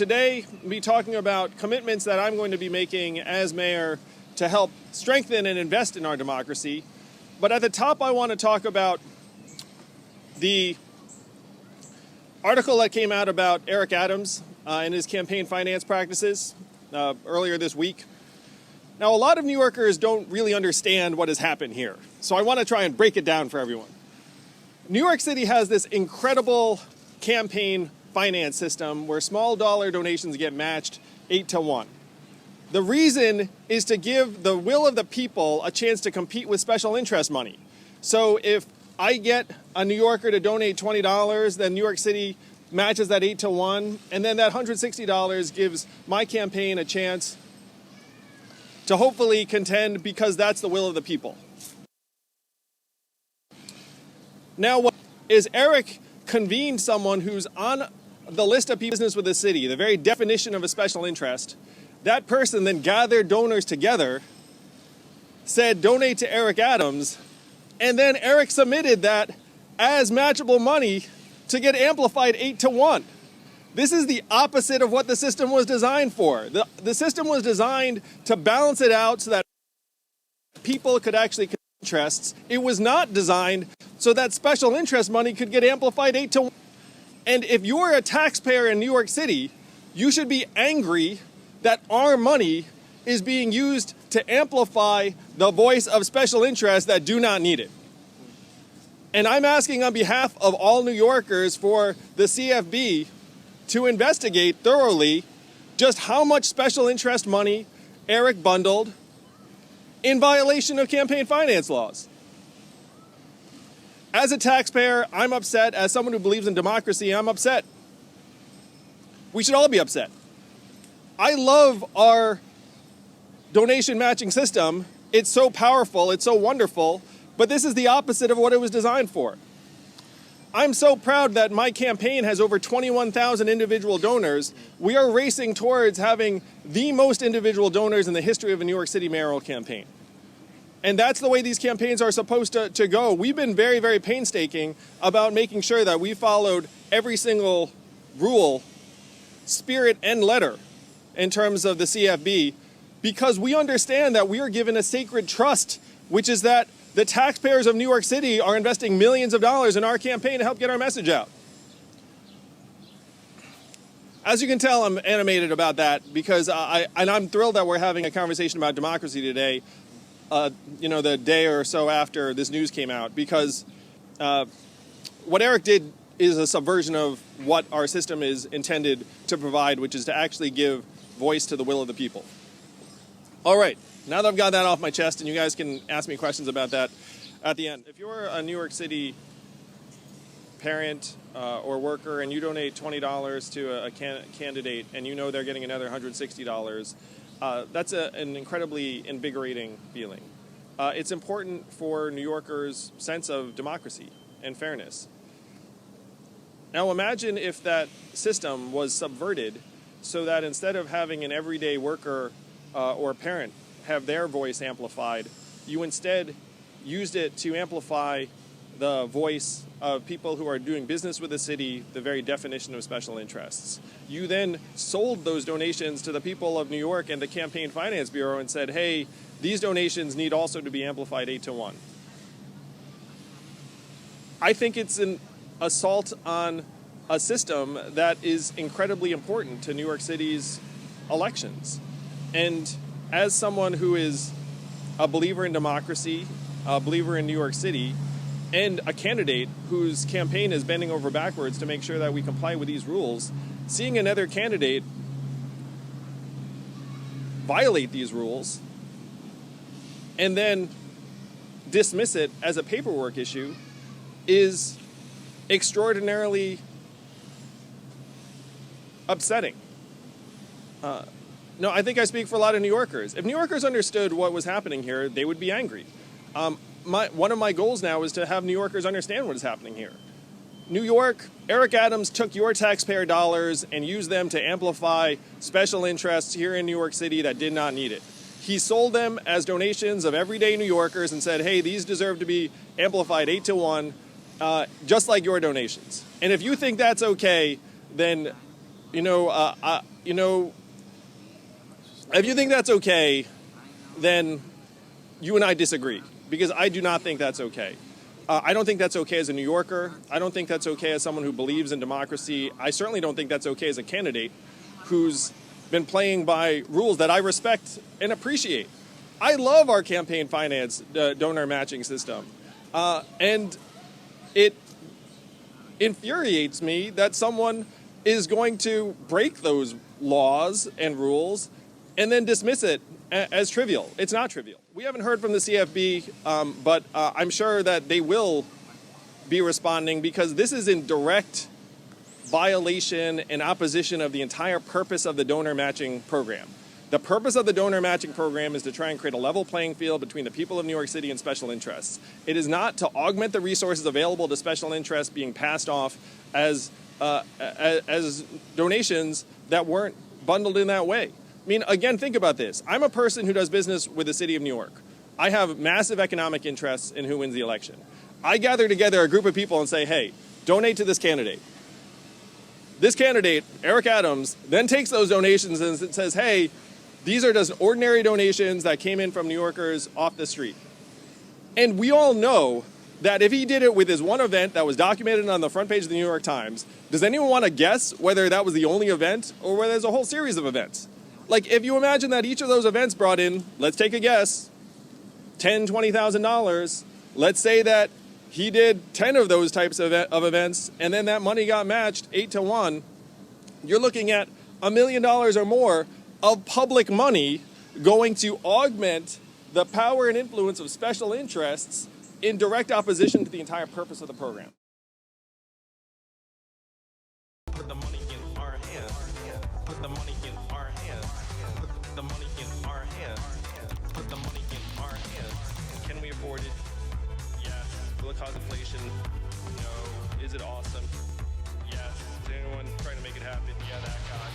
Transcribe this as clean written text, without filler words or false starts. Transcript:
today we'll be talking about commitments that I'm going to be making as mayor to help strengthen and invest in our democracy. But at the top, I want to talk about the article that came out about Eric Adams and his campaign finance practices earlier this week. Now, a lot of New Yorkers don't really understand what has happened here, so I want to try and break it down for everyone. New York City has this incredible campaign finance system where small dollar donations get matched 8-1. The reason is to give the will of the people a chance to compete with special interest money. So if I get a New Yorker to donate $20, then New York City matches that 8-1, and then that $160 gives my campaign a chance to hopefully contend because that's the will of the people. Now, what is Eric convened someone who's on the list of people business with the city, the very definition of a special interest. That person then gathered donors together, said donate to Eric Adams, and then Eric submitted that as matchable money to get amplified 8-1. This is the opposite of what the system was designed for. The system was designed to balance it out so that people could actually control interests. It was not designed so that special interest money could get amplified 8-1. And if you're a taxpayer in New York City, you should be angry that our money is being used to amplify the voice of special interests that do not need it. And I'm asking on behalf of all New Yorkers for the CFB to investigate thoroughly just how much special interest money Eric bundled in violation of campaign finance laws. As a taxpayer, I'm upset. As someone who believes in democracy, I'm upset. We should all be upset. I love our donation matching system. It's so powerful, it's so wonderful, but this is the opposite of what it was designed for. I'm so proud that my campaign has over 21,000 individual donors. We are racing towards having the most individual donors in the history of a New York City mayoral campaign. And that's the way these campaigns are supposed to go. We've been very, very painstaking about making sure that we followed every single rule, spirit, and letter in terms of the CFB, because we understand that we are given a sacred trust, which is that the taxpayers of New York City are investing millions of dollars in our campaign to help get our message out. As you can tell, I'm animated about that because I'm thrilled that we're having a conversation about democracy today, the day or so after this news came out, because what Eric did is a subversion of what our system is intended to provide, which is to actually give voice to the will of the people. All right, now that I've got that off my chest, and you guys can ask me questions about that at the end. If you're a New York City parent or worker and you donate $20 to a candidate and you know they're getting another $160, that's an incredibly invigorating feeling. It's important for New Yorkers' sense of democracy and fairness. Now imagine if that system was subverted so that instead of having an everyday worker or parent have their voice amplified, you instead used it to amplify the voice of people who are doing business with the city, the very definition of special interests. You then sold those donations to the people of New York and the Campaign Finance Bureau and said, hey, these donations need also to be amplified 8-1. I think it's an assault on a system that is incredibly important to New York City's elections. And as someone who is a believer in democracy, a believer in New York City, and a candidate whose campaign is bending over backwards to make sure that we comply with these rules, seeing another candidate violate these rules and then dismiss it as a paperwork issue is extraordinarily upsetting. No, I think I speak for a lot of New Yorkers. If New Yorkers understood what was happening here, they would be angry. One of my goals now is to have New Yorkers understand what is happening here. New York, Eric Adams took your taxpayer dollars and used them to amplify special interests here in New York City that did not need it. He sold them as donations of everyday New Yorkers and said, hey, these deserve to be amplified 8-1, just like your donations. And if you think that's okay, then if you think that's okay, then you and I disagree, because I do not think that's okay. I don't think that's okay as a New Yorker. I don't think that's okay as someone who believes in democracy. I certainly don't think that's okay as a candidate who's been playing by rules that I respect and appreciate. I love our campaign finance donor matching system. And it infuriates me that someone is going to break those laws and rules and then dismiss it as trivial. It's not trivial. We haven't heard from the CFB, but I'm sure that they will be responding, because this is in direct violation and opposition of the entire purpose of the donor matching program. The purpose of the donor matching program is to try and create a level playing field between the people of New York City and special interests. It is not to augment the resources available to special interests being passed off as donations that weren't bundled in that way. I mean, again, think about this. I'm a person who does business with the city of New York. I have massive economic interests in who wins the election. I gather together a group of people and say, hey, donate to this candidate. This candidate, Eric Adams, then takes those donations and says, hey, these are just ordinary donations that came in from New Yorkers off the street. And we all know that if he did it with his one event that was documented on the front page of the New York Times, does anyone want to guess whether that was the only event or whether there's a whole series of events? Like, if you imagine that each of those events brought in, let's take a guess, $10,000, $20,000. Let's say that he did 10 of those types of events, and then that money got matched 8-1. You're looking at $1 million or more of public money going to augment the power and influence of special interests in direct opposition to the entire purpose of the program. Put the money in our hands. Put the money in our hands. Put the money in our hands. Put the money in our hands. Can we afford it? Yes. Will it cause inflation? No. Is it awesome? Yes. Is anyone trying to make it happen? Yeah, that guy.